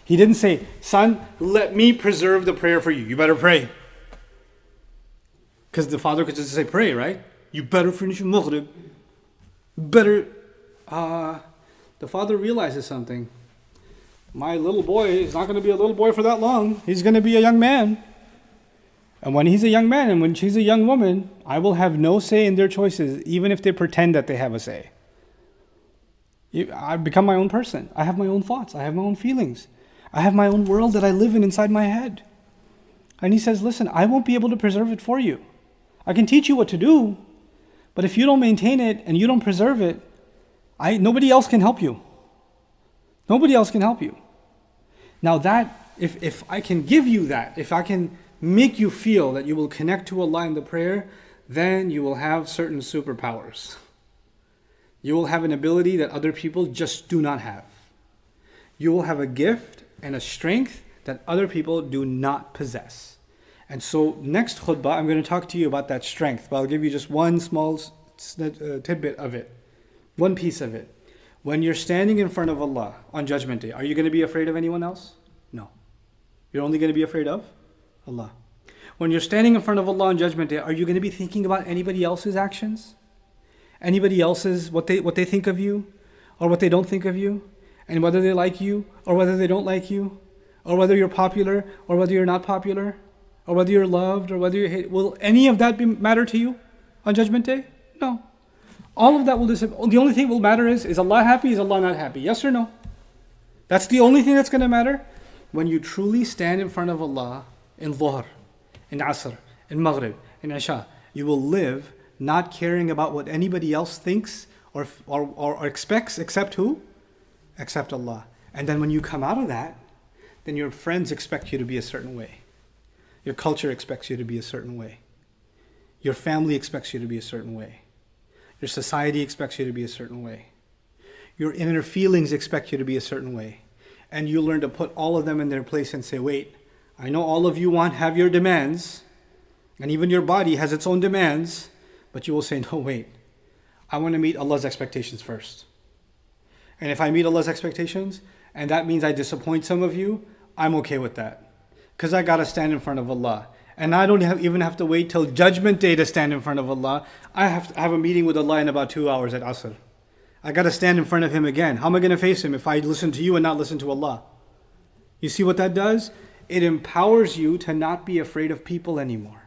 He didn't say, son, let me preserve the prayer for you. You better pray. Because the father could just say, pray, right? You better finish your maghrib. Better. The father realizes something. My little boy is not going to be a little boy for that long. He's going to be a young man. And when he's a young man and when she's a young woman, I will have no say in their choices, even if they pretend that they have a say. I become my own person. I have my own thoughts. I have my own feelings. I have my own world that I live in inside my head. And he says, listen, I won't be able to preserve it for you. I can teach you what to do, but if you don't maintain it and you don't preserve it, nobody else can help you. Nobody else can help you. Now that, if I can give you that, if I can make you feel that you will connect to Allah in the prayer, then you will have certain superpowers. You will have an ability that other people just do not have. You will have a gift and a strength that other people do not possess. And so next khutbah, I'm going to talk to you about that strength, but I'll give you just one small tidbit of it, one piece of it. When you're standing in front of Allah on Judgment Day, are you going to be afraid of anyone else? No. You're only going to be afraid of Allah. When you're standing in front of Allah on Judgment Day, are you going to be thinking about anybody else's actions? Anybody else's, what they think of you, or what they don't think of you? And whether they like you, or whether they don't like you, or whether you're popular, or whether you're not popular, or whether you're loved, or whether you're hated. Will any of that matter to you on Judgment Day? No. All of that will disappear. The only thing that will matter is Allah happy, is Allah not happy? Yes or no? That's the only thing that's going to matter. When you truly stand in front of Allah in Dhuhr, in Asr, in Maghrib, in Isha, you will live not caring about what anybody else thinks or expects, except who? Except Allah. And then when you come out of that, then your friends expect you to be a certain way. Your culture expects you to be a certain way. Your family expects you to be a certain way. Your society expects you to be a certain way. Your inner feelings expect you to be a certain way. And you learn to put all of them in their place and say, wait, I know all of you have your demands, and even your body has its own demands, but you will say, no, wait, I want to meet Allah's expectations first. And if I meet Allah's expectations, and that means I disappoint some of you, I'm okay with that. Because I got to stand in front of Allah. And I don't even have to wait till Judgment Day to stand in front of Allah. I have to have a meeting with Allah in about 2 hours at Asr. I got to stand in front of Him again. How am I going to face Him if I listen to you and not listen to Allah? You see what that does? It empowers you to not be afraid of people anymore.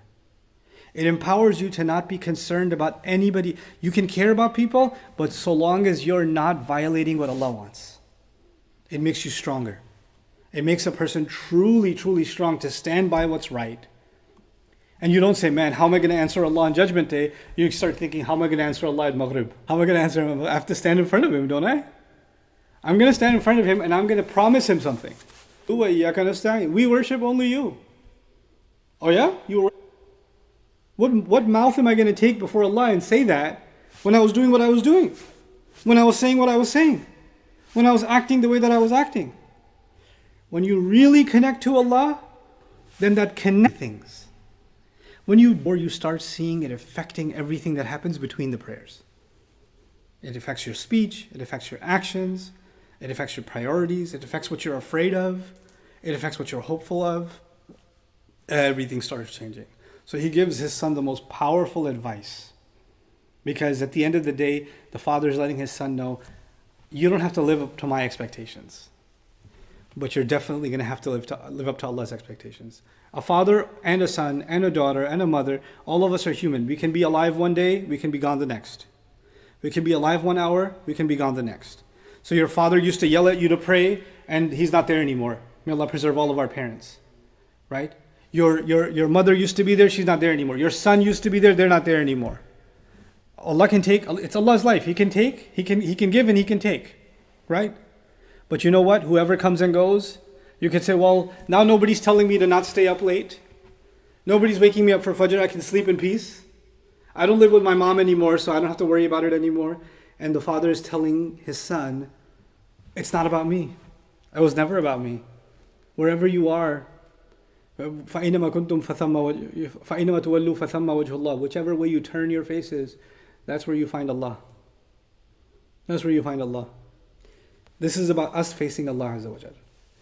It empowers you to not be concerned about anybody. You can care about people, but so long as you're not violating what Allah wants. It makes you stronger. It makes a person truly, truly strong to stand by what's right. And you don't say, man, how am I going to answer Allah on Judgment Day? You start thinking, how am I going to answer Allah at Maghrib? How am I going to answer Him? I have to stand in front of Him, don't I? I'm going to stand in front of Him and I'm going to promise Him something. We worship only You. Oh yeah? What mouth am I going to take before Allah and say that when I was doing what I was doing? When I was saying what I was saying? When I was acting the way that I was acting? When you really connect to Allah, then that connects things. When you start seeing it affecting everything that happens between the prayers. It affects your speech, it affects your actions, it affects your priorities, it affects what you're afraid of, it affects what you're hopeful of. Everything starts changing. So he gives his son the most powerful advice. Because at the end of the day, the father is letting his son know, you don't have to live up to my expectations. But you're definitely going to have to live up to Allah's expectations. A father and a son and a daughter and a mother, all of us are human. We can be alive one day, we can be gone the next. We can be alive 1 hour, we can be gone the next. So your father used to yell at you to pray, and he's not there anymore. May Allah preserve all of our parents. Right? Your mother used to be there, she's not there anymore. Your son used to be there, they're not there anymore. Allah can take, it's Allah's life. He can take, He can give and He can take. Right? But you know what? Whoever comes and goes, you can say, well, now nobody's telling me to not stay up late. Nobody's waking me up for Fajr, I can sleep in peace. I don't live with my mom anymore, so I don't have to worry about it anymore. And the father is telling his son, it's not about me. It was never about me. Wherever you are, فَأَيْنَمَا كُنْتُمْ فَأَيْنَمَا تُوَلُّوا فَثَمَّ وَجْهُ اللَّهِ. Whichever way you turn your faces, that's where you find Allah. That's where you find Allah. This is about us facing Allah Azza wa Jal.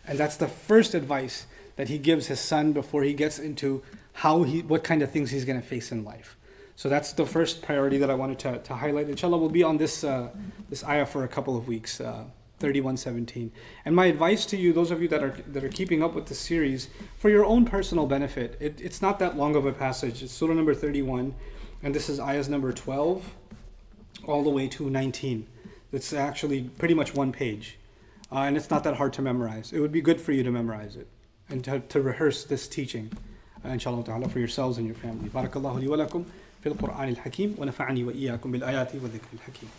And that's the first advice that he gives his son before he gets into what kind of things he's going to face in life. So that's the first priority that I wanted to highlight. Inshallah, we'll be on this ayah for a couple of weeks, 31:17. And my advice to you, those of you that are keeping up with the series, for your own personal benefit, it's not that long of a passage. It's surah number 31, and this is ayahs number 12 all the way to 19. It's actually pretty much one page. And it's not that hard to memorize. It would be good for you to memorize it and to rehearse this teaching, inshallah ta'ala, for yourselves and your family. Barakallahu li wa lakum fil Qur'an al-Hakim wa nafa'ani wa iyyakum bil ayati wa dhikr al-Hakim.